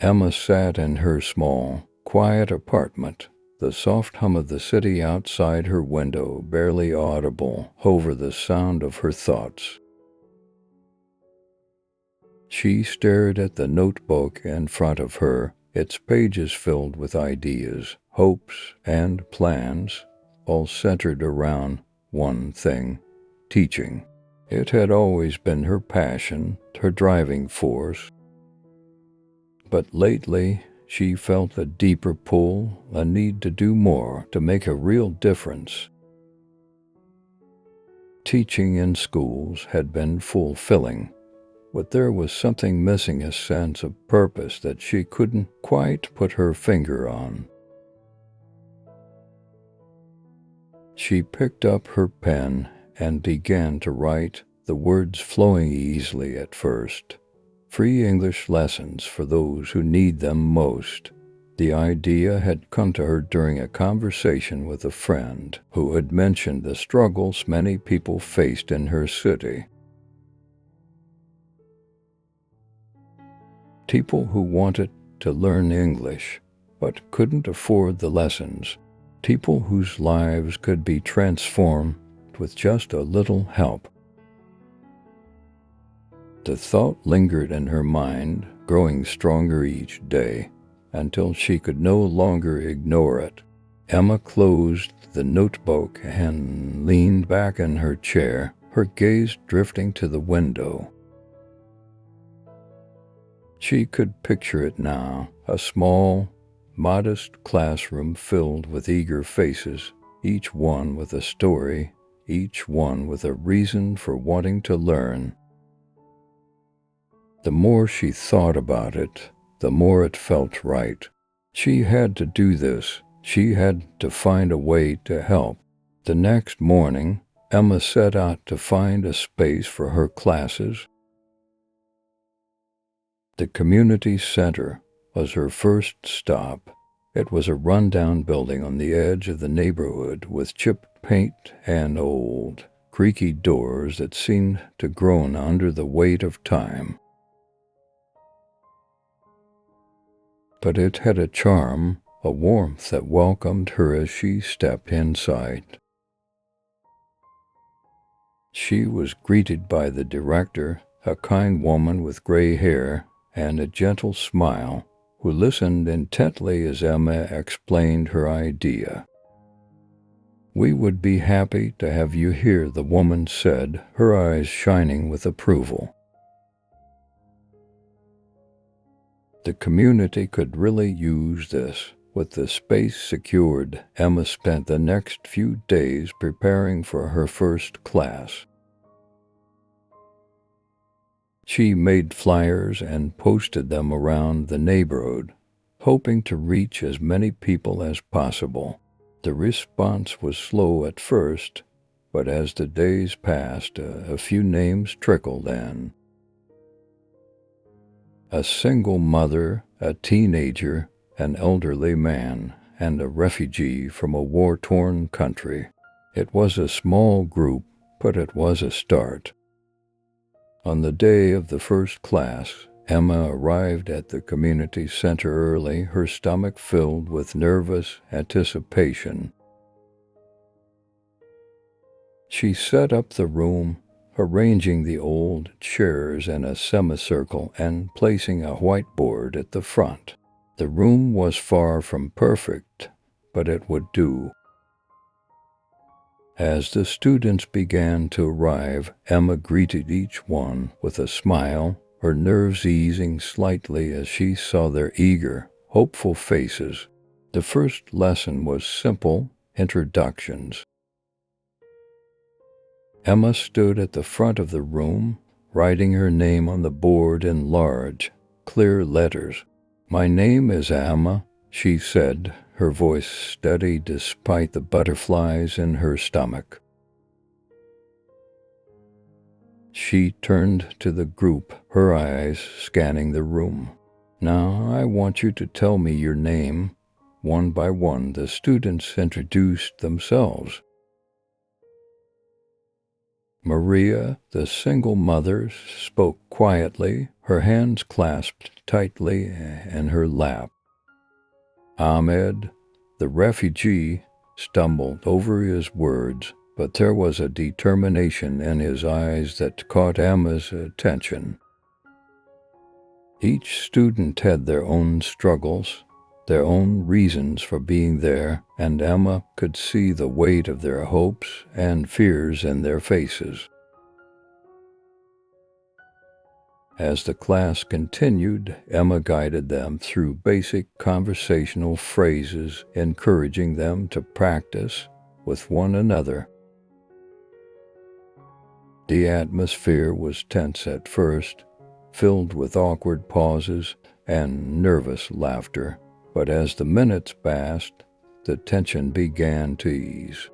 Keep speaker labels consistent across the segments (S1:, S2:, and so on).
S1: Emma sat in her small, quiet apartment, the soft hum of the city outside her window barely audible over the sound of her thoughts. She stared at the notebook in front of her, its pages filled with ideas, hopes, and plans, all centered around one thing: teaching. It had always been her passion, her driving force. But lately, she felt a deeper pull, a need to do more, to make a real difference. Teaching in schools had been fulfilling, but there was something missing, a sense of purpose that she couldn't quite put her finger on. She picked up her pen and began to write, the words flowing easily at first. Free English lessons for those who need them most. The idea had come to her during a conversation with a friend who had mentioned the struggles many people faced in her city. People who wanted to learn English but couldn't afford the lessons. People whose lives could be transformed with just a little help. The thought lingered in her mind, growing stronger each day, until she could no longer ignore it. Emma closed the notebook and leaned back in her chair, her gaze drifting to the window. She could picture it now, a small, modest classroom filled with eager faces, each one with a story, each one with a reason for wanting to learn. The more she thought about it, the more it felt right. She had to do this. She had to find a way to help. The next morning, Emma set out to find a space for her classes. The community center was her first stop. It was a rundown building on the edge of the neighborhood with chipped paint and old, creaky doors that seemed to groan under the weight of time. But it had a charm, a warmth that welcomed her as she stepped inside. She was greeted by the director, a kind woman with gray hair and a gentle smile, who listened intently as Emma explained her idea. "We would be happy to have you here," the woman said, her eyes shining with approval. The community could really use this. With the space secured, Emma spent the next few days preparing for her first class. She made flyers and posted them around the neighborhood, hoping to reach as many people as possible. The response was slow at first, but as the days passed, a few names trickled in. A single mother, a teenager, an elderly man, and a refugee from a war-torn country. It was a small group, but it was a start. On the day of the first class, Emma arrived at the community center early, her stomach filled with nervous anticipation. She set up the room, arranging the old chairs in a semicircle and placing a whiteboard at the front. The room was far from perfect, but it would do. As the students began to arrive, Emma greeted each one with a smile, her nerves easing slightly as she saw their eager, hopeful faces. The first lesson was simple: introductions. Emma stood at the front of the room, writing her name on the board in large, clear letters. "My name is Emma," she said, her voice steady despite the butterflies in her stomach. She turned to the group, her eyes scanning the room. "Now I want you to tell me your name." One by one, the students introduced themselves. Maria, the single mother, spoke quietly, her hands clasped tightly in her lap. Ahmed, the refugee, stumbled over his words, but there was a determination in his eyes that caught Emma's attention. Each student had their own struggles, their own reasons for being there, and Emma could see the weight of their hopes and fears in their faces. As the class continued, Emma guided them through basic conversational phrases, encouraging them to practice with one another. The atmosphere was tense at first, filled with awkward pauses and nervous laughter, but as the minutes passed, the tension began to ease.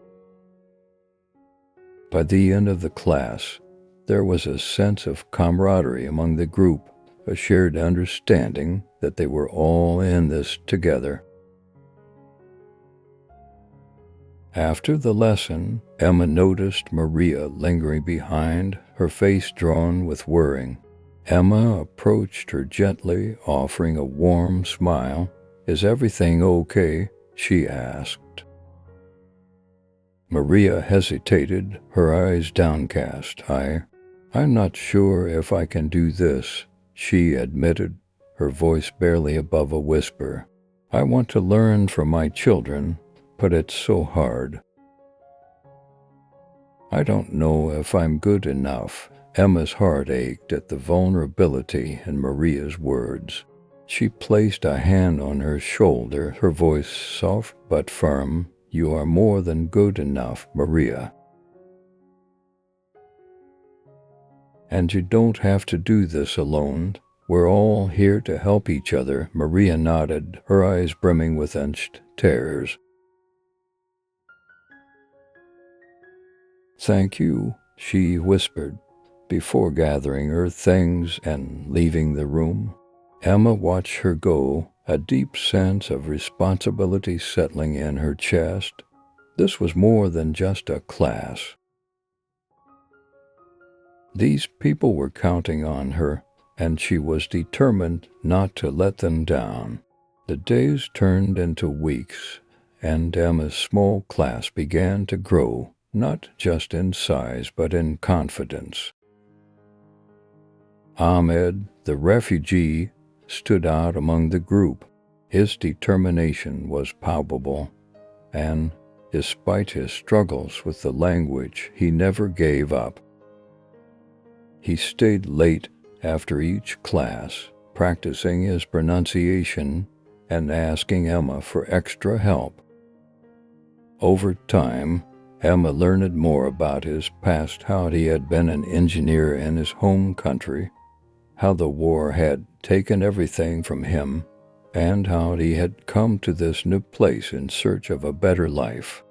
S1: By the end of the class, there was a sense of camaraderie among the group, a shared understanding that they were all in this together. After the lesson, Emma noticed Maria lingering behind, her face drawn with worrying. Emma approached her gently, offering a warm smile. "Is everything okay?" she asked. Maria hesitated, her eyes downcast. I'm not sure if I can do this," she admitted, her voice barely above a whisper. "I want to learn from my children, but it's so hard. I don't know if I'm good enough." Emma's heart ached at the vulnerability in Maria's words. She placed a hand on her shoulder, her voice soft but firm. "You are more than good enough, Maria. And you don't have to do this alone. We're all here to help each other." Maria nodded, her eyes brimming with tears. "Thank you," she whispered, before gathering her things and leaving the room. Emma watched her go, a deep sense of responsibility settling in her chest. This was more than just a class. These people were counting on her, and she was determined not to let them down. The days turned into weeks, and Emma's small class began to grow, not just in size but in confidence. Ahmed, the refugee, stood out among the group. His determination was palpable, and despite his struggles with the language, he never gave up. He stayed late after each class, practicing his pronunciation and asking Emma for extra help. Over time, Emma learned more about his past, how he had been an engineer in his home country, how the war had taken everything from him, and how he had come to this new place in search of a better life.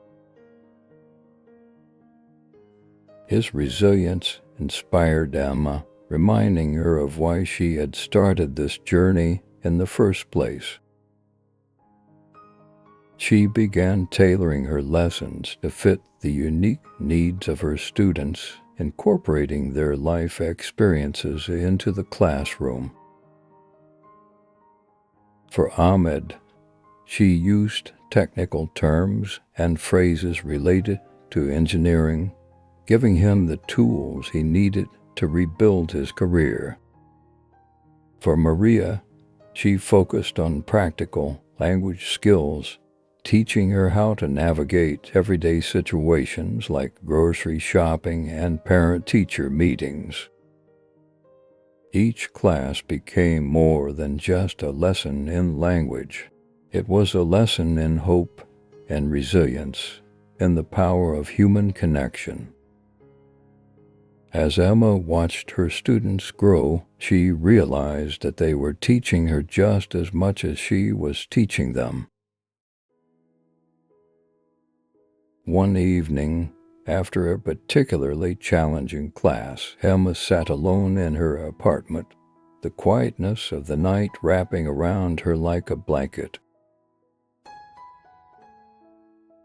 S1: His resilience inspired Emma, reminding her of why she had started this journey in the first place. She began tailoring her lessons to fit the unique needs of her students, incorporating their life experiences into the classroom. For Ahmed, she used technical terms and phrases related to engineering, giving him the tools he needed to rebuild his career. For Maria, she focused on practical language skills, teaching her how to navigate everyday situations like grocery shopping and parent-teacher meetings. Each class became more than just a lesson in language. It was a lesson in hope and resilience, in the power of human connection. As Emma watched her students grow, she realized that they were teaching her just as much as she was teaching them. One evening, after a particularly challenging class, Emma sat alone in her apartment, the quietness of the night wrapping around her like a blanket.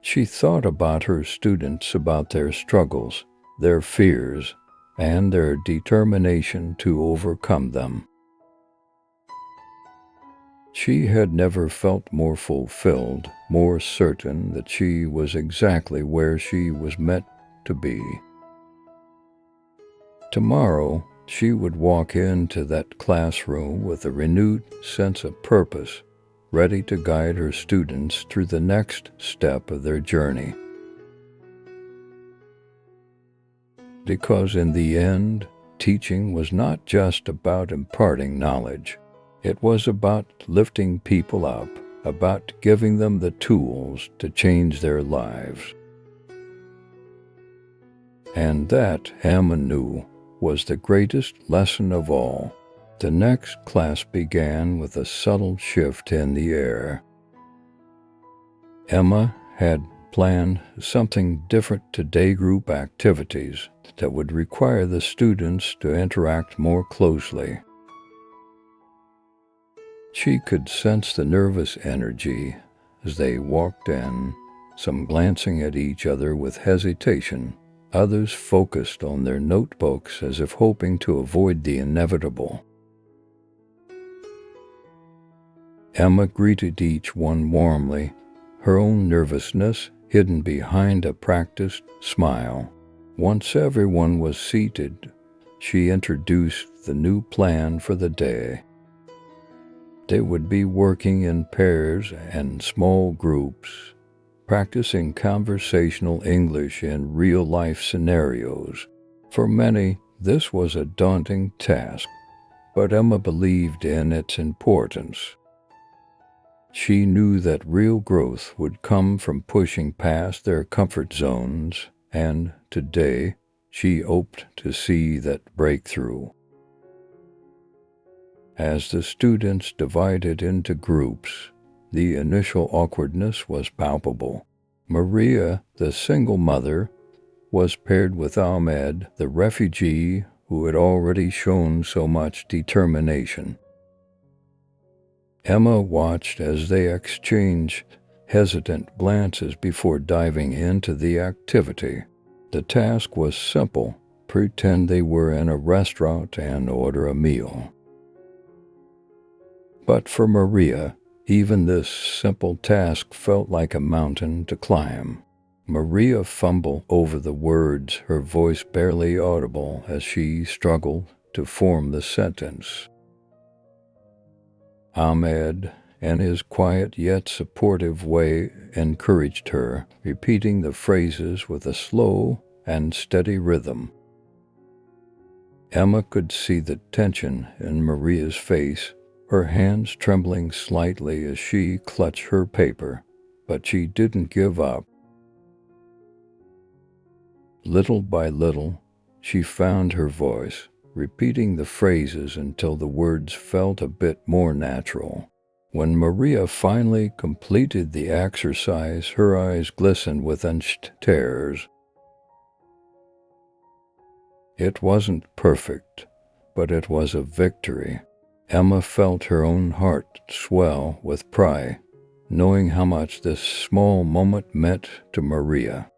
S1: She thought about her students, about their struggles, their fears, and their determination to overcome them. She had never felt more fulfilled, more certain that she was exactly where she was meant to be. Tomorrow, she would walk into that classroom with a renewed sense of purpose, ready to guide her students through the next step of their journey. Because in the end, teaching was not just about imparting knowledge. It was about lifting people up, about giving them the tools to change their lives. And that, Emma knew, was the greatest lesson of all. The next class began with a subtle shift in the air. Emma had planned something different to day group activities that would require the students to interact more closely. She could sense the nervous energy as they walked in, some glancing at each other with hesitation, others focused on their notebooks as if hoping to avoid the inevitable. Emma greeted each one warmly, her own nervousness hidden behind a practiced smile. Once everyone was seated, she introduced the new plan for the day. They would be working in pairs and small groups, practicing conversational English in real-life scenarios. For many, this was a daunting task, but Emma believed in its importance. She knew that real growth would come from pushing past their comfort zones, and today she hoped to see that breakthrough. As the students divided into groups, the initial awkwardness was palpable. Maria, the single mother, was paired with Ahmed, the refugee who had already shown so much determination. Emma watched as they exchanged hesitant glances before diving into the activity. The task was simple: pretend they were in a restaurant and order a meal. But for Maria, even this simple task felt like a mountain to climb. Maria fumbled over the words, her voice barely audible as she struggled to form the sentence. Ahmed, in his quiet yet supportive way, encouraged her, repeating the phrases with a slow and steady rhythm. Emma could see the tension in Maria's face, her hands trembling slightly as she clutched her paper, but she didn't give up. Little by little, she found her voice, repeating the phrases until the words felt a bit more natural. When Maria finally completed the exercise, her eyes glistened with enriched tears. It wasn't perfect, but it was a victory. Emma felt her own heart swell with pride, knowing how much this small moment meant to Maria.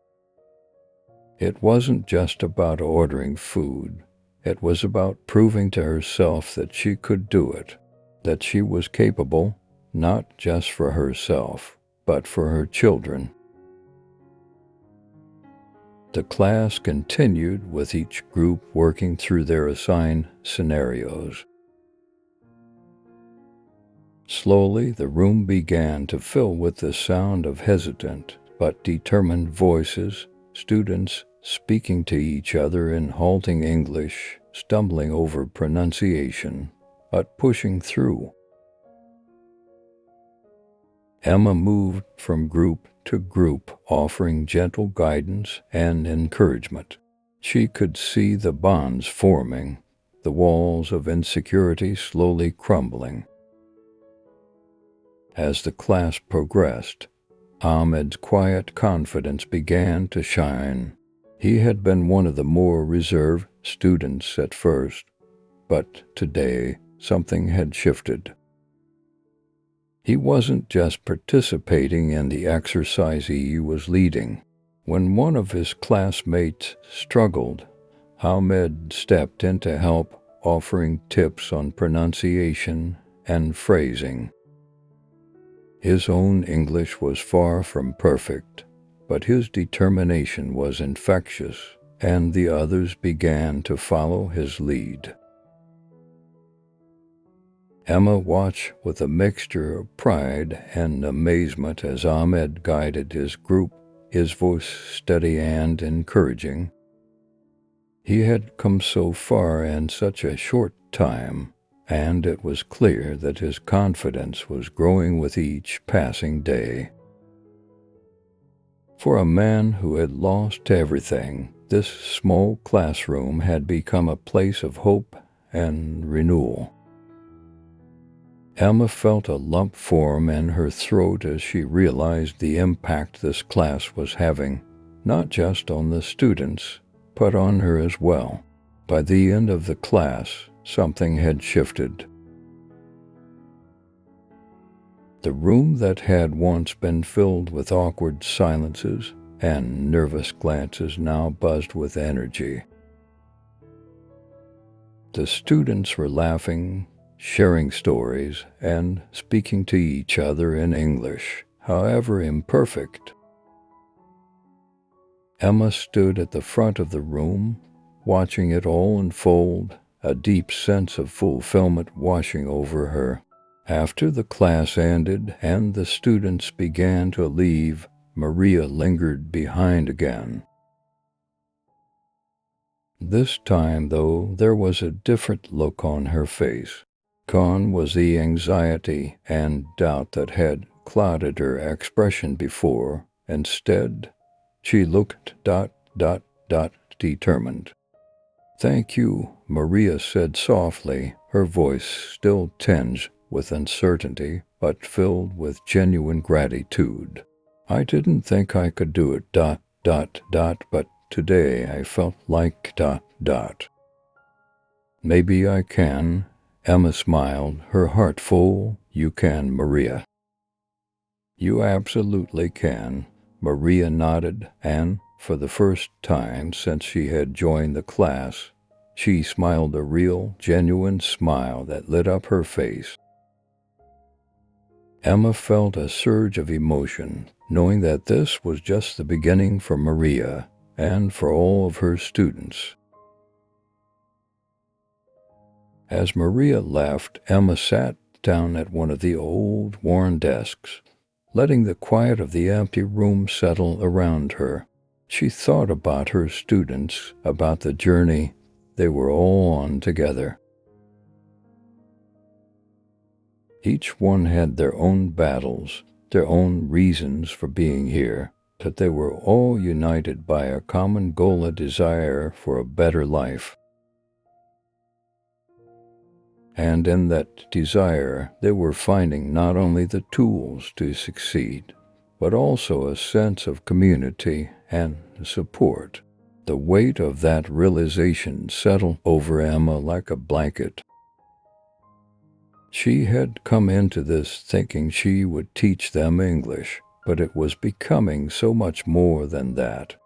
S1: It wasn't just about ordering food. It was about proving to herself that she could do it, that she was capable, not just for herself, but for her children. The class continued with each group working through their assigned scenarios. Slowly, the room began to fill with the sound of hesitant but determined voices, students speaking to each other in halting English, stumbling over pronunciation, but pushing through. Emma moved from group to group, offering gentle guidance and encouragement. She could see the bonds forming, the walls of insecurity slowly crumbling. As the class progressed, Ahmed's quiet confidence began to shine. He had been one of the more reserved students at first, but today something had shifted. He wasn't just participating in the exercise, he was leading. When one of his classmates struggled, Ahmed stepped in to help, offering tips on pronunciation and phrasing. His own English was far from perfect, but his determination was infectious, and the others began to follow his lead. Emma watched with a mixture of pride and amazement as Ahmed guided his group, his voice steady and encouraging. He had come so far in such a short time, and it was clear that his confidence was growing with each passing day. For a man who had lost everything, this small classroom had become a place of hope and renewal. Emma felt a lump form in her throat as she realized the impact this class was having, not just on the students, but on her as well. By the end of the class, something had shifted. The room that had once been filled with awkward silences and nervous glances now buzzed with energy. The students were laughing, sharing stories, and speaking to each other in English, however imperfect. Emma stood at the front of the room, watching it all unfold, a deep sense of fulfillment washing over her. After the class ended and the students began to leave, Maria lingered behind again. This time, though, there was a different look on her face. Gone was the anxiety and doubt that had clouded her expression before. Instead, she looked determined. "Thank you," Maria said softly, her voice still tinged with uncertainty, but filled with genuine gratitude. "I didn't think I could do it, but today I felt like Maybe I can." Emma smiled, her heart full. "You can, Maria." "You absolutely can." Maria nodded, and for the first time since she had joined the class, she smiled a real, genuine smile that lit up her face. Emma felt a surge of emotion, knowing that this was just the beginning for Maria and for all of her students. As Maria left, Emma sat down at one of the old, worn desks, letting the quiet of the empty room settle around her. She thought about her students, about the journey they were all on together. Each one had their own battles, their own reasons for being here, but they were all united by a common goal, a desire for a better life. And in that desire, they were finding not only the tools to succeed, but also a sense of community and support. The weight of that realization settled over Emma like a blanket. She had come into this thinking she would teach them English, but it was becoming so much more than that.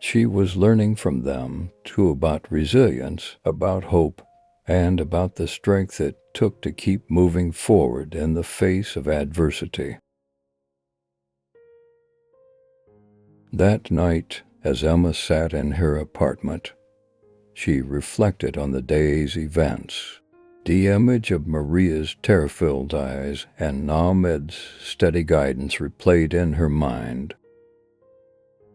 S1: She was learning from them, too, about resilience, about hope, and about the strength it took to keep moving forward in the face of adversity. That night, as Emma sat in her apartment, she reflected on the day's events. The image of Maria's terror-filled eyes and Ahmed's steady guidance replayed in her mind.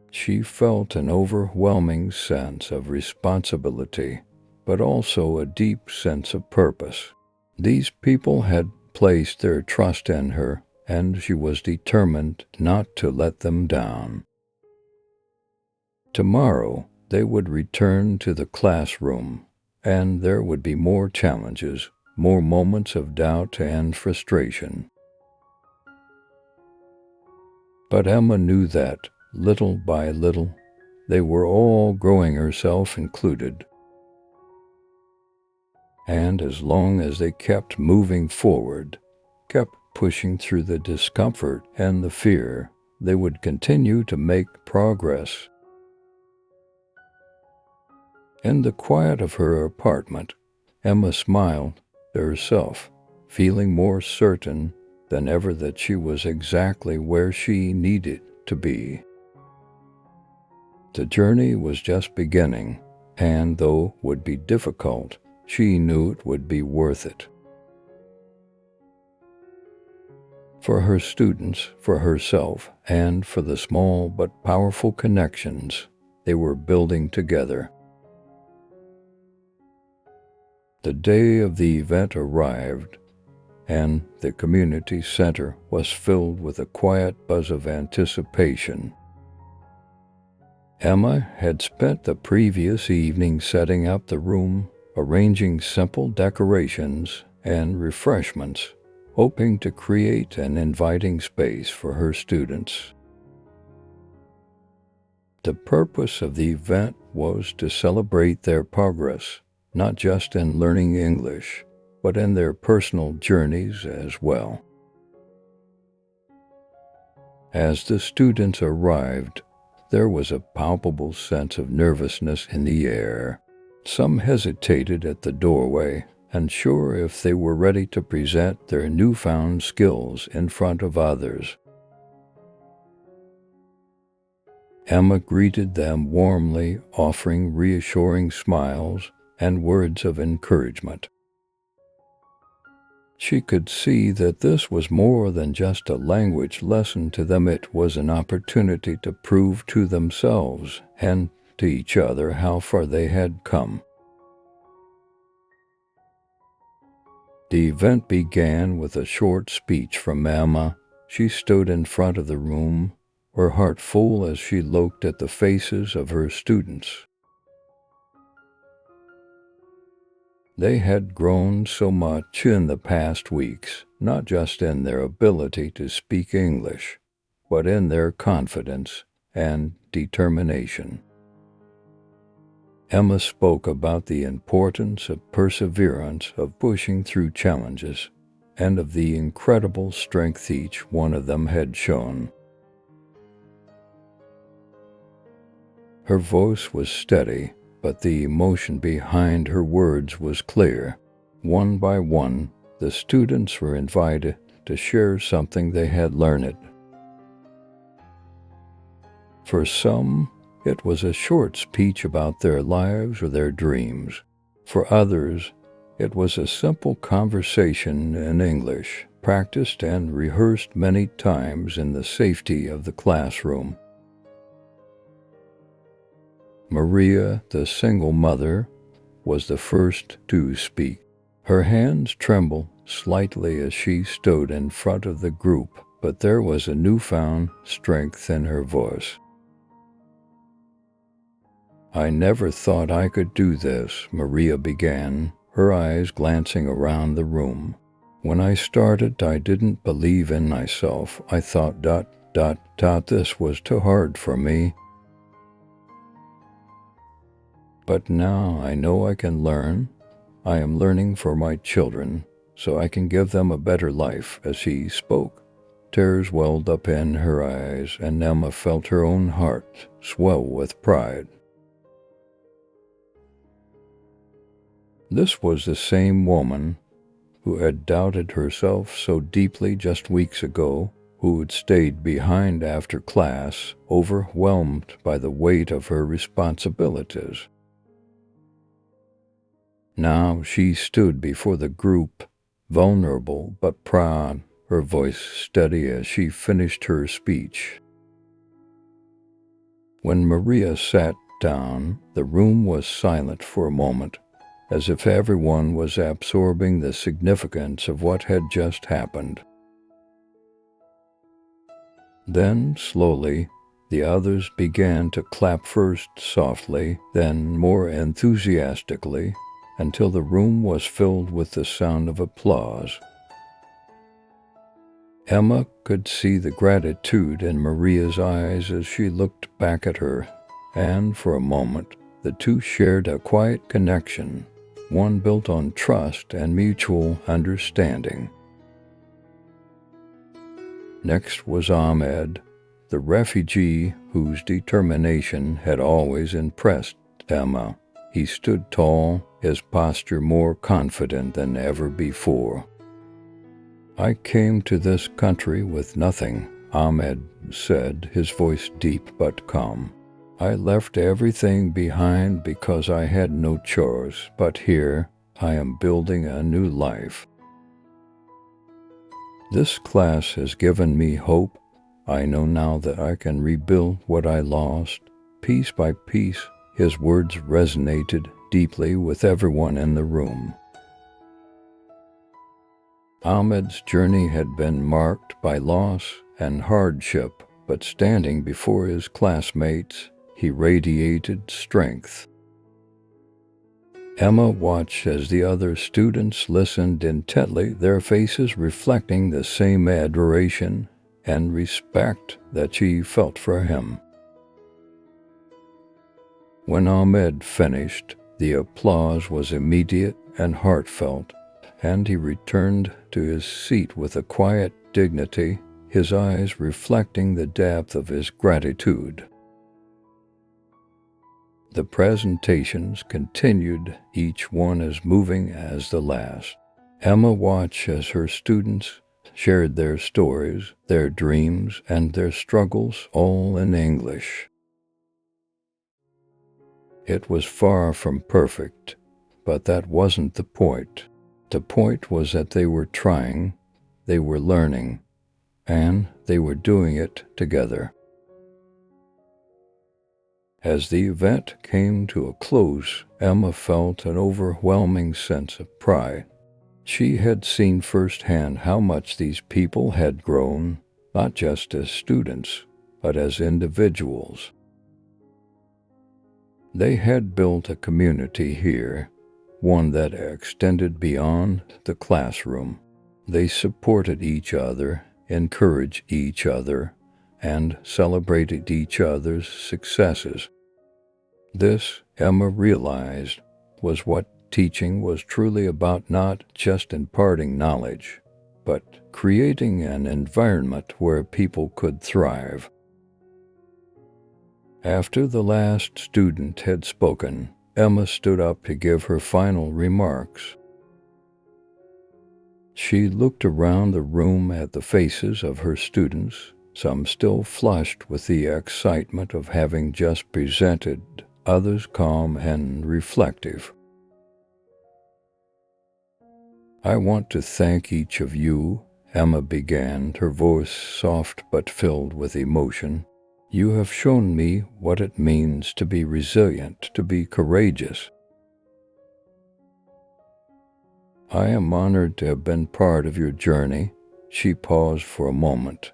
S1: She felt an overwhelming sense of responsibility, but also a deep sense of purpose. These people had placed their trust in her, and she was determined not to let them down. Tomorrow, they would return to the classroom, and there would be more challenges, more moments of doubt and frustration. But Emma knew that, little by little, they were all growing, herself included. And as long as they kept moving forward, kept pushing through the discomfort and the fear, they would continue to make progress. In the quiet of her apartment, Emma smiled to herself, feeling more certain than ever that she was exactly where she needed to be. The journey was just beginning, and though it would be difficult, she knew it would be worth it. For her students, for herself, and for the small but powerful connections they were building together. The day of the event arrived, and the community center was filled with a quiet buzz of anticipation. Emma had spent the previous evening setting up the room, arranging simple decorations and refreshments, hoping to create an inviting space for her students. The purpose of the event was to celebrate their progress, not just in learning English, but in their personal journeys as well. As the students arrived, there was a palpable sense of nervousness in the air. Some hesitated at the doorway, unsure if they were ready to present their newfound skills in front of others. Emma greeted them warmly, offering reassuring smiles and words of encouragement. She could see that this was more than just a language lesson to them. It was an opportunity to prove to themselves and to each other how far they had come. The event began with a short speech from Emma. She stood in front of the room, her heart full as she looked at the faces of her students. They had grown so much in the past weeks, not just in their ability to speak English, but in their confidence and determination. Emma spoke about the importance of perseverance, of pushing through challenges, and of the incredible strength each one of them had shown. Her voice was steady, but the emotion behind her words was clear. One by one, the students were invited to share something they had learned. For some, it was a short speech about their lives or their dreams. For others, it was a simple conversation in English, practiced and rehearsed many times in the safety of the classroom. Maria, the single mother, was the first to speak. Her hands trembled slightly as she stood in front of the group, but there was a newfound strength in her voice. "I never thought I could do this," Maria began, her eyes glancing around the room. "When I started, I didn't believe in myself. I thought, this was too hard for me. But now I know I can learn. I am learning for my children, so I can give them a better life." As she spoke, tears welled up in her eyes, and Emma felt her own heart swell with pride. This was the same woman who had doubted herself so deeply just weeks ago, who had stayed behind after class, overwhelmed by the weight of her responsibilities. Now she stood before the group, vulnerable but proud, her voice steady as she finished her speech. When Maria sat down, the room was silent for a moment, as if everyone was absorbing the significance of what had just happened. Then, slowly, the others began to clap, first softly, then more enthusiastically, until the room was filled with the sound of applause. Emma could see the gratitude in Maria's eyes as she looked back at her, and for a moment the two shared a quiet connection, one built on trust and mutual understanding. Next was Ahmed, the refugee whose determination had always impressed Emma. He stood tall, his posture more confident than ever before. "I came to this country with nothing," Ahmed said, his voice deep but calm. "I left everything behind because I had no choice, but here I am building a new life. This class has given me hope. I know now that I can rebuild what I lost, piece by piece." His words resonated deeply with everyone in the room. Ahmed's journey had been marked by loss and hardship, but standing before his classmates, he radiated strength. Emma watched as the other students listened intently, their faces reflecting the same adoration and respect that she felt for him. When Ahmed finished, the applause was immediate and heartfelt, and he returned to his seat with a quiet dignity, his eyes reflecting the depth of his gratitude. The presentations continued, each one as moving as the last. Emma watched as her students shared their stories, their dreams, and their struggles, all in English. It was far from perfect, but that wasn't the point. The point was that they were trying, they were learning, and they were doing it together. As the event came to a close, Emma felt an overwhelming sense of pride. She had seen firsthand how much these people had grown, not just as students, but as individuals. They had built a community here, one that extended beyond the classroom. They supported each other, encouraged each other, and celebrated each other's successes. This, Emma realized, was what teaching was truly about, not just imparting knowledge, but creating an environment where people could thrive. After the last student had spoken, Emma stood up to give her final remarks. She looked around the room at the faces of her students, some still flushed with the excitement of having just presented, others calm and reflective. "I want to thank each of you," Emma began, her voice soft but filled with emotion. "You have shown me what it means to be resilient, to be courageous. I am honored to have been part of your journey." She paused for a moment,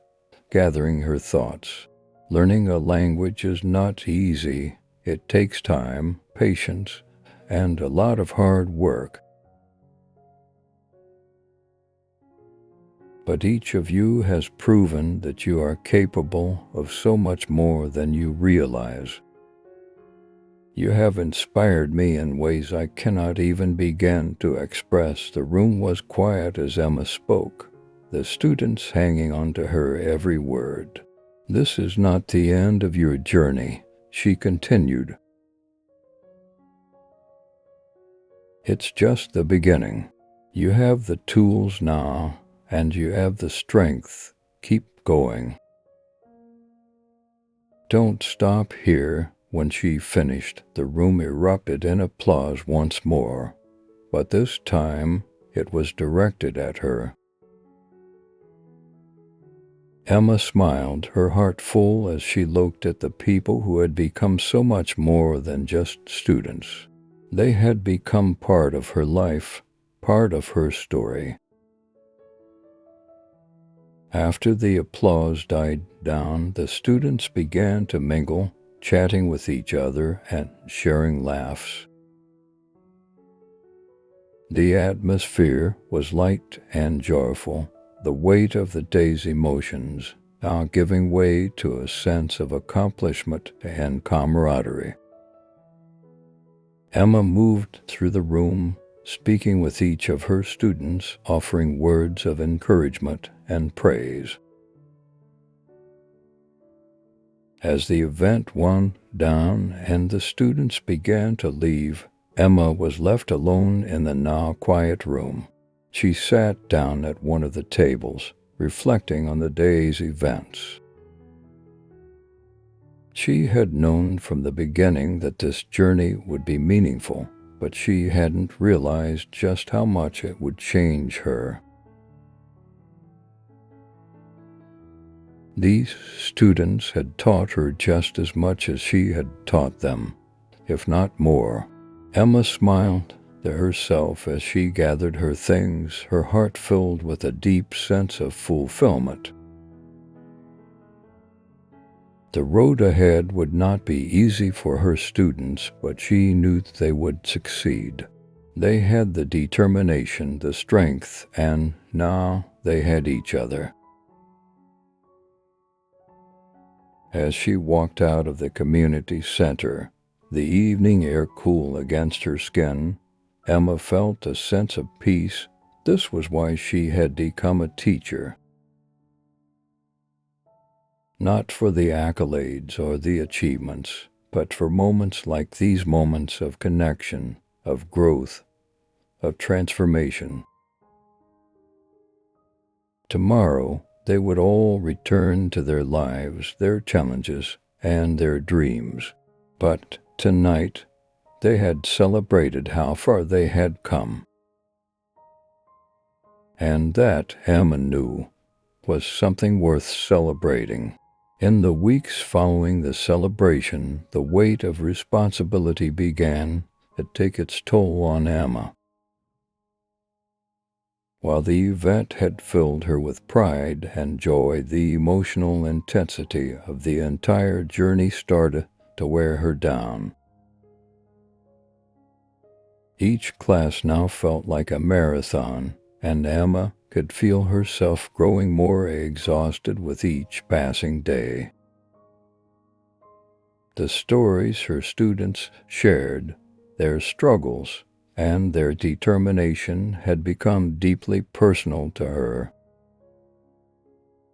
S1: gathering her thoughts. Learning a language is not easy. It takes time, patience, and a lot of hard work. But each of you has proven that you are capable of so much more than you realize. You have inspired me in ways I cannot even begin to express." The room was quiet as Emma spoke, the students hanging on to her every word. "This is not the end of your journey," she continued. "It's just the beginning. You have the tools now, and you have the strength. Keep going. Don't stop here." When she finished, the room erupted in applause once more, but this time it was directed at her. Emma smiled, her heart full as she looked at the people who had become so much more than just students. They had become part of her life, part of her story. After the applause died down, the students began to mingle, chatting with each other and sharing laughs. The atmosphere was light and joyful, the weight of the day's emotions now giving way to a sense of accomplishment and camaraderie. Emma moved through the room, speaking with each of her students, offering words of encouragement and praise. As the event wound down and the students began to leave, Emma was left alone in the now quiet room. She sat down at one of the tables, reflecting on the day's events. She had known from the beginning that this journey would be meaningful, but she hadn't realized just how much it would change her. These students had taught her just as much as she had taught them, if not more. Emma smiled to herself as she gathered her things, her heart filled with a deep sense of fulfillment. The road ahead would not be easy for her students, but she knew they would succeed. They had the determination, the strength, and now they had each other. As she walked out of the community center, the evening air cool against her skin, Emma felt a sense of peace. This was why she had become a teacher. Not for the accolades or the achievements, but for moments like these, moments of connection, of growth, of transformation. Tomorrow, they would all return to their lives, their challenges, and their dreams. But tonight, they had celebrated how far they had come. And that, Emma knew, was something worth celebrating. In the weeks following the celebration, the weight of responsibility began to take its toll on Emma. While the event had filled her with pride and joy, the emotional intensity of the entire journey started to wear her down. Each class now felt like a marathon, and Emma could feel herself growing more exhausted with each passing day. The stories her students shared, their struggles, and their determination had become deeply personal to her.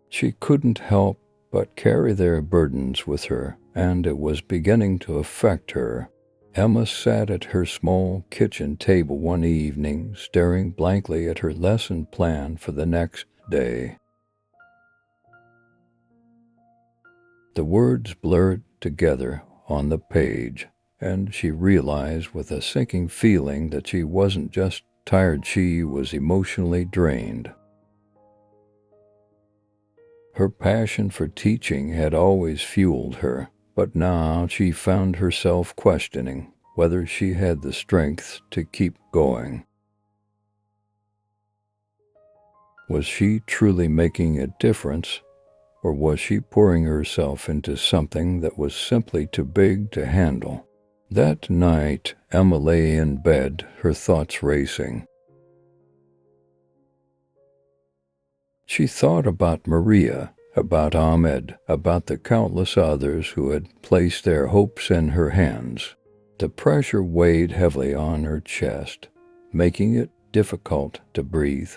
S1: She couldn't help but carry their burdens with her, and it was beginning to affect her. Emma sat at her small kitchen table one evening, staring blankly at her lesson plan for the next day. The words blurred together on the page, and she realized with a sinking feeling that she wasn't just tired, she was emotionally drained. Her passion for teaching had always fueled her, but now she found herself questioning whether she had the strength to keep going. Was she truly making a difference, or was she pouring herself into something that was simply too big to handle? That night, Emma lay in bed, her thoughts racing. She thought about Maria, about Ahmed, about the countless others who had placed their hopes in her hands. The pressure weighed heavily on her chest, making it difficult to breathe.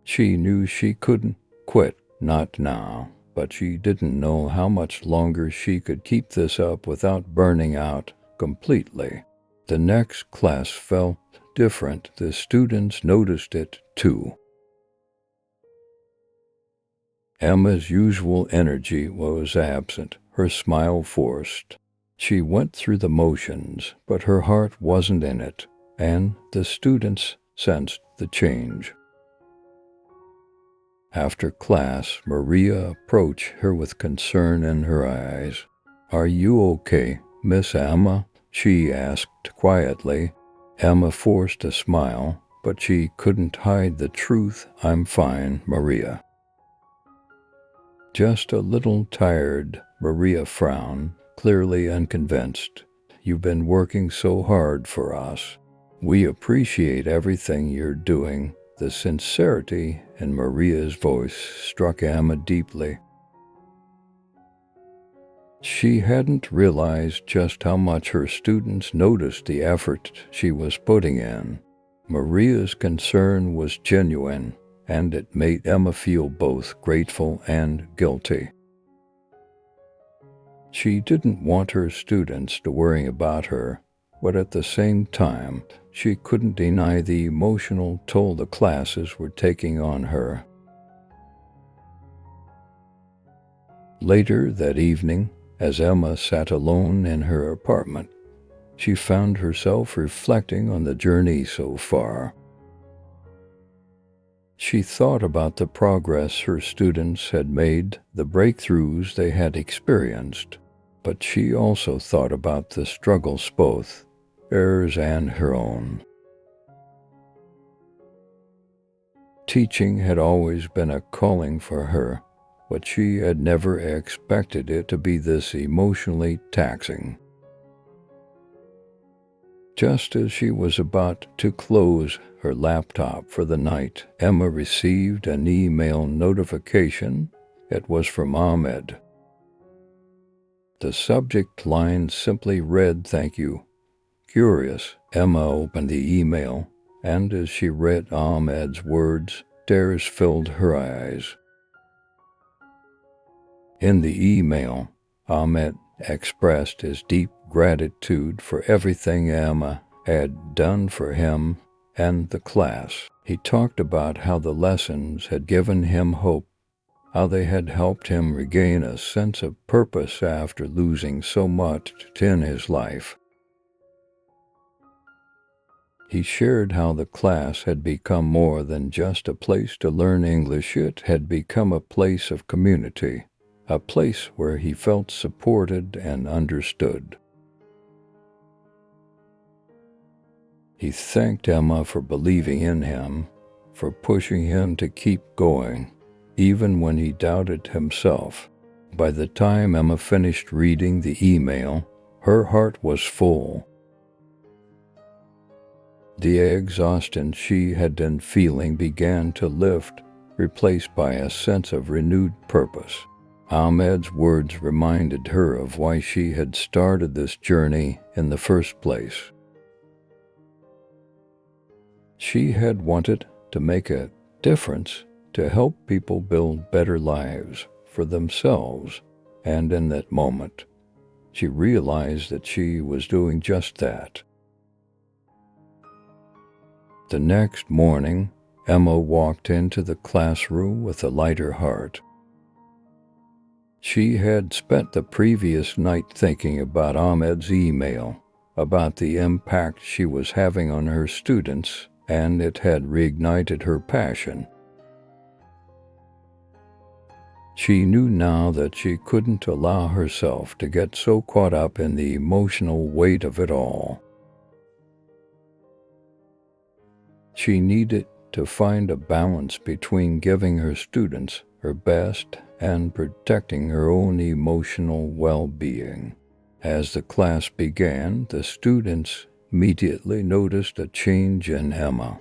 S1: She knew she couldn't quit, not now, but she didn't know how much longer she could keep this up without burning out completely. The next class felt different. The students noticed it too. Emma's usual energy was absent, her smile forced. She went through the motions, but her heart wasn't in it, and the students sensed the change. After class, Maria approached her with concern in her eyes. "Are you okay, Miss Emma?" she asked quietly. Emma forced a smile, but she couldn't hide the truth. "I'm fine, Maria." "Just a little tired," Maria frowned, clearly unconvinced. "You've been working so hard for us. We appreciate everything you're doing." The sincerity in Maria's voice struck Emma deeply. She hadn't realized just how much her students noticed the effort she was putting in. Maria's concern was genuine, and it made Emma feel both grateful and guilty. She didn't want her students to worry about her, but at the same time, she couldn't deny the emotional toll the classes were taking on her. Later that evening, as Emma sat alone in her apartment, she found herself reflecting on the journey so far. She thought about the progress her students had made, the breakthroughs they had experienced, but she also thought about the struggles, both theirs and her own. Teaching had always been a calling for her, but she had never expected it to be this emotionally taxing. Just as she was about to close her laptop for the night, Emma received an email notification. It was from Ahmed. The subject line simply read, "Thank you." Curious, Emma opened the email, and as she read Ahmed's words, tears filled her eyes. In the email, Ahmed expressed his deep gratitude for everything Emma had done for him and the class. He talked about how the lessons had given him hope, how they had helped him regain a sense of purpose after losing so much in his life. He shared how the class had become more than just a place to learn English. It had become a place of community, a place where he felt supported and understood. He thanked Emma for believing in him, for pushing him to keep going, even when he doubted himself. By the time Emma finished reading the email, her heart was full. The exhaustion she had been feeling began to lift, replaced by a sense of renewed purpose. Ahmed's words reminded her of why she had started this journey in the first place. She had wanted to make a difference, to help people build better lives for themselves, and in that moment, she realized that she was doing just that. The next morning, Emma walked into the classroom with a lighter heart. She had spent the previous night thinking about Ahmed's email, about the impact she was having on her students, and it had reignited her passion. She knew now that she couldn't allow herself to get so caught up in the emotional weight of it all. She needed to find a balance between giving her students her best and protecting her own emotional well-being. As the class began, the students immediately noticed a change in Emma.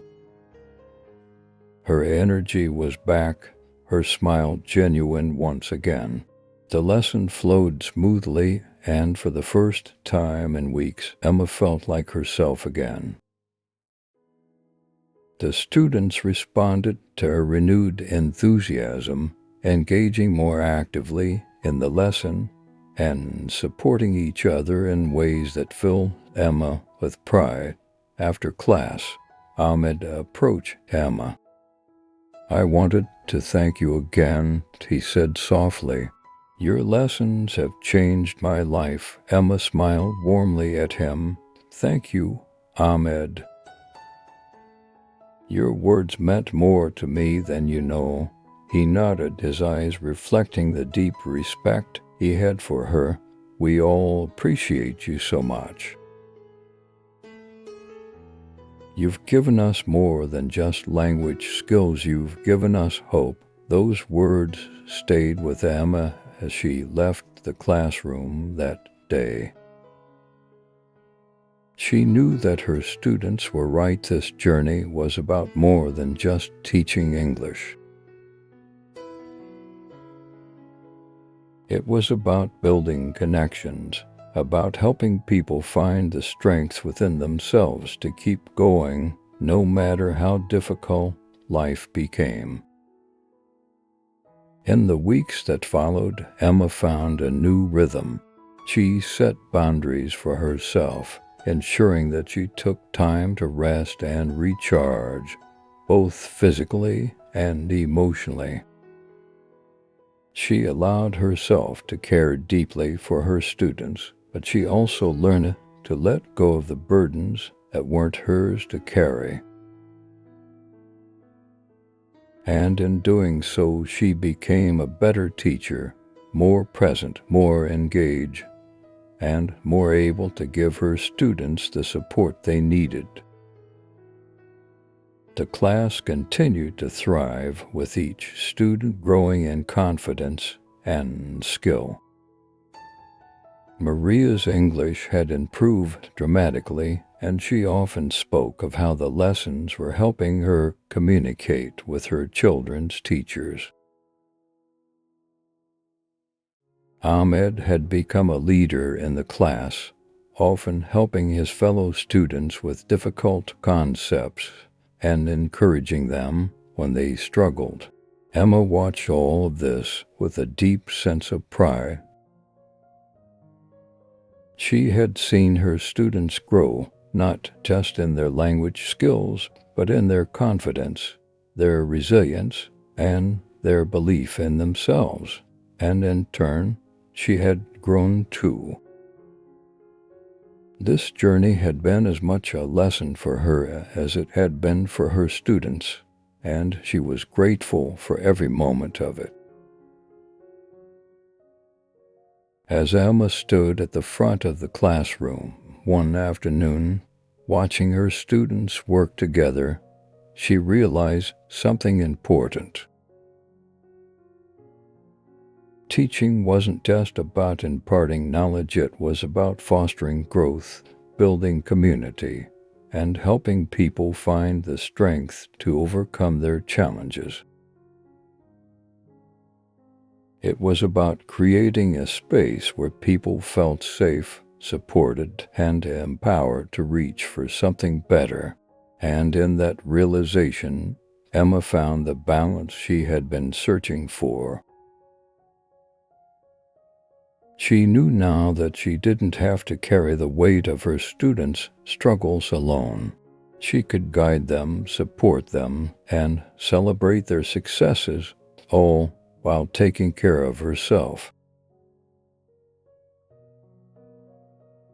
S1: Her energy was back, her smile genuine once again. The lesson flowed smoothly, and for the first time in weeks, Emma felt like herself again. The students responded to her renewed enthusiasm, engaging more actively in the lesson and supporting each other in ways that filled Emma with pride. After class, Ahmed approached Emma. "I wanted to thank you again," he said softly. "Your lessons have changed my life." Emma smiled warmly at him. "Thank you, Ahmed. Your words meant more to me than you know." He nodded, his eyes reflecting the deep respect he had for her. "We all appreciate you so much. You've given us more than just language skills. You've given us hope." Those words stayed with Emma as she left the classroom that day. She knew that her students were right. This journey was about more than just teaching English. It was about building connections, about helping people find the strength within themselves to keep going, no matter how difficult life became. In the weeks that followed, Emma found a new rhythm. She set boundaries for herself, ensuring that she took time to rest and recharge, both physically and emotionally. She allowed herself to care deeply for her students, but she also learned to let go of the burdens that weren't hers to carry. And in doing so, she became a better teacher, more present, more engaged, and more able to give her students the support they needed. The class continued to thrive, with each student growing in confidence and skill. Maria's English had improved dramatically, and she often spoke of how the lessons were helping her communicate with her children's teachers. Ahmed had become a leader in the class, often helping his fellow students with difficult concepts and encouraging them when they struggled. Emma watched all of this with a deep sense of pride. She had seen her students grow, not just in their language skills, but in their confidence, their resilience, and their belief in themselves. And in turn, she had grown too. This journey had been as much a lesson for her as it had been for her students, and she was grateful for every moment of it. As Emma stood at the front of the classroom one afternoon, watching her students work together, she realized something important. Teaching wasn't just about imparting knowledge, it was about fostering growth, building community, and helping people find the strength to overcome their challenges. It was about creating a space where people felt safe, supported, and empowered to reach for something better. And in that realization, Emma found the balance she had been searching for. She knew now that she didn't have to carry the weight of her students' struggles alone. She could guide them, support them, and celebrate their successes, all while taking care of herself.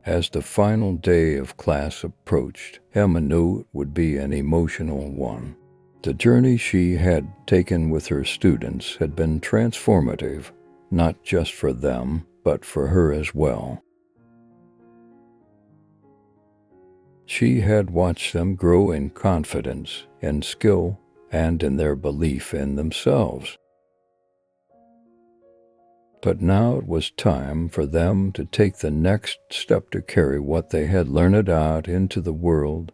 S1: As the final day of class approached, Emma knew it would be an emotional one. The journey she had taken with her students had been transformative, not just for them, but for her as well. She had watched them grow in confidence, in skill, and in their belief in themselves. But now it was time for them to take the next step to carry what they had learned out into the world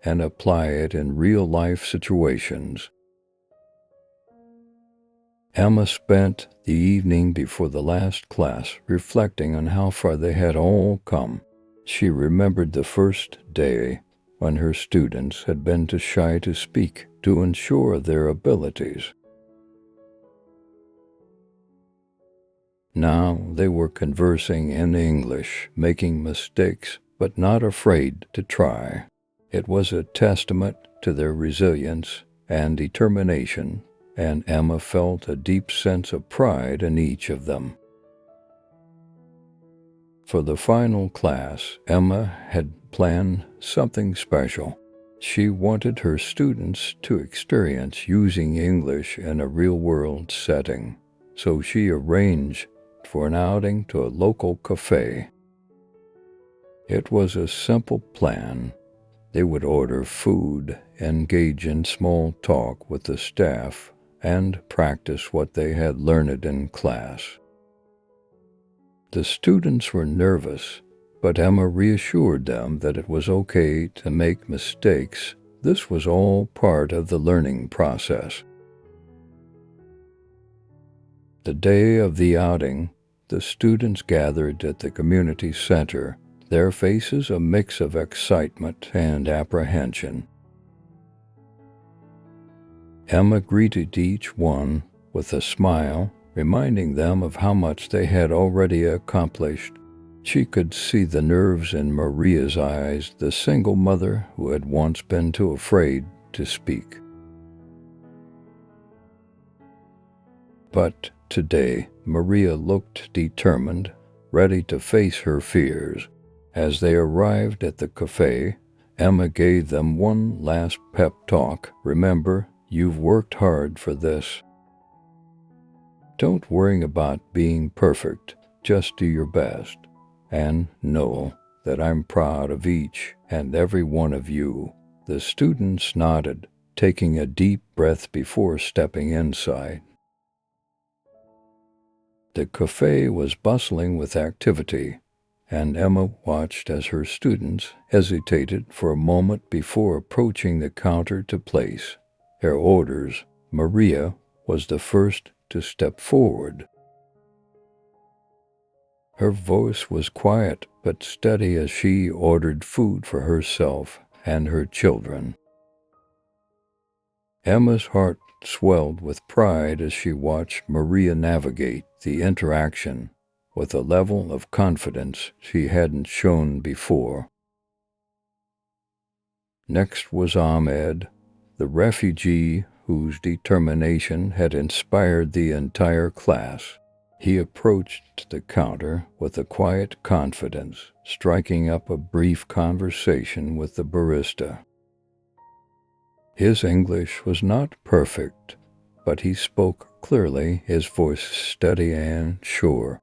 S1: and apply it in real-life situations. Emma spent the evening before the last class reflecting on how far they had all come. She remembered the first day when her students had been too shy to speak to ensure their abilities. Now they were conversing in English, making mistakes, but not afraid to try. It was a testament to their resilience and determination, and Emma felt a deep sense of pride in each of them. For the final class, Emma had planned something special. She wanted her students to experience using English in a real-world setting, so she arranged for an outing to a local cafe. It was a simple plan. They would order food, engage in small talk with the staff, and practice what they had learned in class. The students were nervous, but Emma reassured them that it was okay to make mistakes. This was all part of the learning process. The day of the outing, the students gathered at the community center, their faces a mix of excitement and apprehension. Emma greeted each one with a smile, reminding them of how much they had already accomplished. She could see the nerves in Maria's eyes, the single mother who had once been too afraid to speak. But today, Maria looked determined, ready to face her fears. As they arrived at the cafe, Emma gave them one last pep talk. Remember, you've worked hard for this. Don't worry about being perfect, just do your best. And know that I'm proud of each and every one of you. The students nodded, taking a deep breath before stepping inside. The cafe was bustling with activity, and Emma watched as her students hesitated for a moment before approaching the counter to place their orders. Maria was the first to step forward. Her voice was quiet but steady as she ordered food for herself and her children. Emma's heart swelled with pride as she watched Maria navigate the interaction with a level of confidence she hadn't shown before. Next was Ahmed, the refugee whose determination had inspired the entire class. He approached the counter with a quiet confidence, striking up a brief conversation with the barista. His English was not perfect, but he spoke clearly, his voice steady and sure.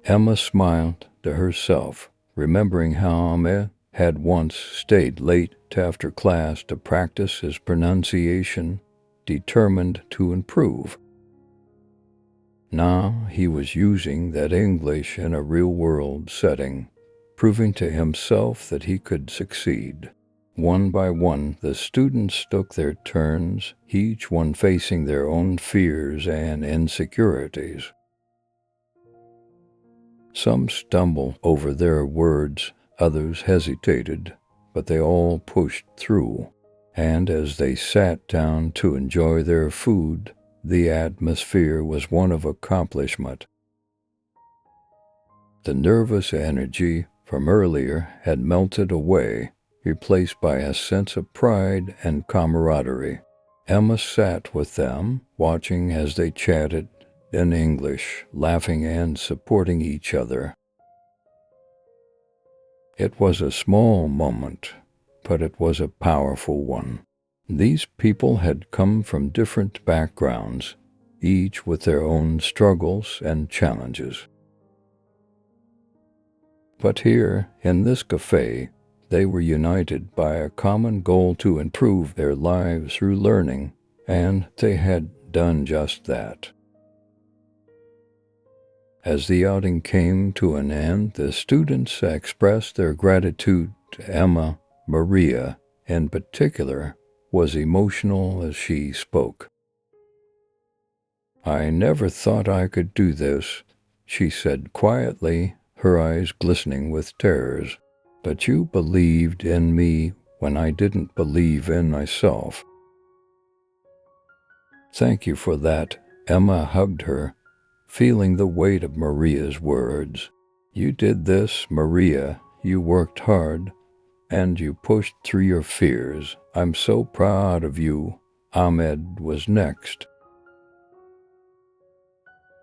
S1: Emma smiled to herself, remembering how Ahmed had once stayed late after class to practice his pronunciation, determined to improve. Now he was using that English in a real-world setting, proving to himself that he could succeed. One by one, the students took their turns, each one facing their own fears and insecurities. Some stumbled over their words, others hesitated, but they all pushed through. And as they sat down to enjoy their food, the atmosphere was one of accomplishment. The nervous energy from earlier had melted away, replaced by a sense of pride and camaraderie. Emma sat with them, watching as they chatted in English, laughing and supporting each other. It was a small moment, but it was a powerful one. These people had come from different backgrounds, each with their own struggles and challenges. But here, in this cafe, they were united by a common goal to improve their lives through learning, and they had done just that. As the outing came to an end, the students expressed their gratitude to Emma. Maria, in particular, was emotional as she spoke. "I never thought I could do this," she said quietly, her eyes glistening with tears. "But you believed in me when I didn't believe in myself." "Thank you for that." Emma hugged her, feeling the weight of Maria's words. "You did this, Maria. You worked hard, and you pushed through your fears. I'm so proud of you." Ahmed was next.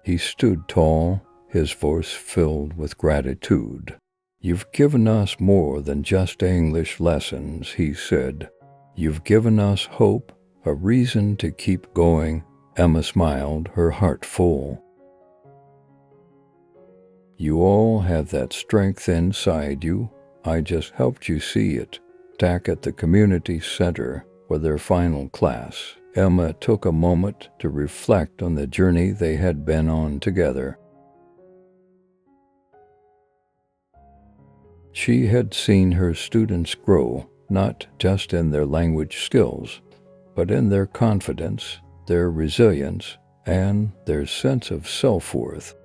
S1: He stood tall, his voice filled with gratitude. "You've given us more than just English lessons," he said. "You've given us hope, a reason to keep going." Emma smiled, her heart full. "You all have that strength inside you. I just helped you see it." Back at the community center for their final class, Emma took a moment to reflect on the journey they had been on together. She had seen her students grow, not just in their language skills, but in their confidence, their resilience, and their sense of self-worth.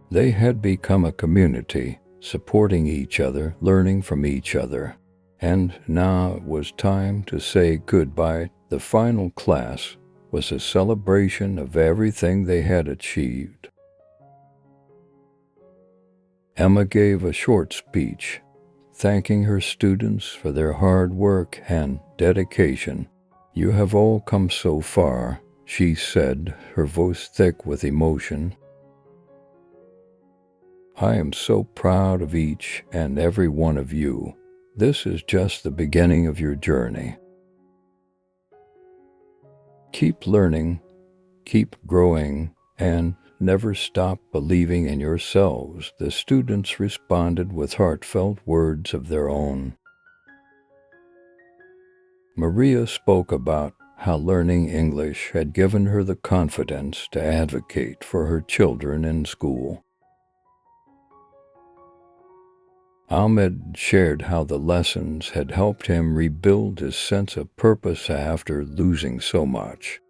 S1: They had become a community, supporting each other, learning from each other. And now it was time to say goodbye. The final class was a celebration of everything they had achieved. Emma gave a short speech, thanking her students for their hard work and dedication. "You have all come so far," she said, her voice thick with emotion. "I am so proud of each and every one of you. This is just the beginning of your journey. Keep learning, keep growing, and never stop believing in yourselves." The students responded with heartfelt words of their own. Maria spoke about how learning English had given her the confidence to advocate for her children in school. Ahmed shared how the lessons had helped him rebuild his sense of purpose after losing so much.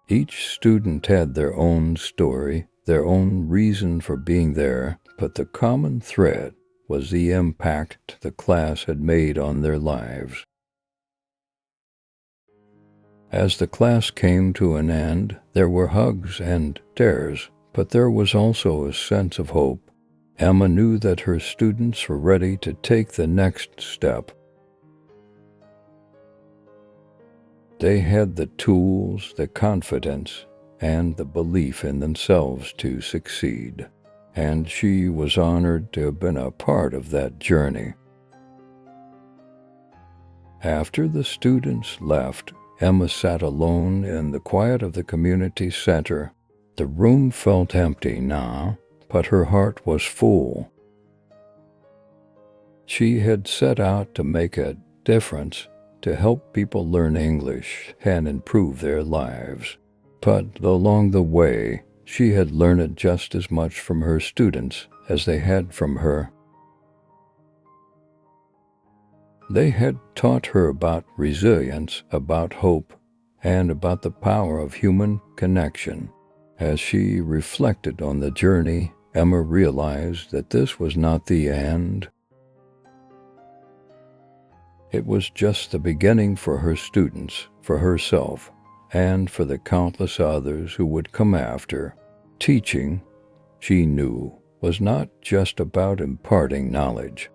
S1: Each student had their own story, their own reason for being there, but the common thread was the impact the class had made on their lives. As the class came to an end, there were hugs and tears, but there was also a sense of hope. Emma knew that her students were ready to take the next step. They had the tools, the confidence, and the belief in themselves to succeed, and she was honored to have been a part of that journey. After the students left, Emma sat alone in the quiet of the community center. The room felt empty now, but her heart was full. She had set out to make a difference, to help people learn English and improve their lives. But along the way, she had learned just as much from her students as they had from her. They had taught her about resilience, about hope, and about the power of human connection. As she reflected on the journey, Emma realized that this was not the end. It was just the beginning for her students, for herself, and for the countless others who would come after. Teaching, she knew, was not just about imparting knowledge.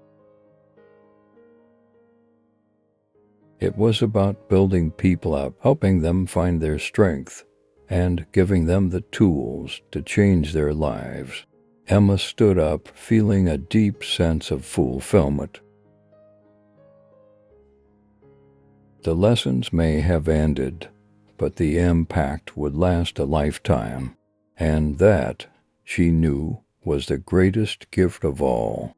S1: It was about building people up, helping them find their strength, and giving them the tools to change their lives. Emma stood up, feeling a deep sense of fulfillment. The lessons may have ended, but the impact would last a lifetime, and that, she knew, was the greatest gift of all.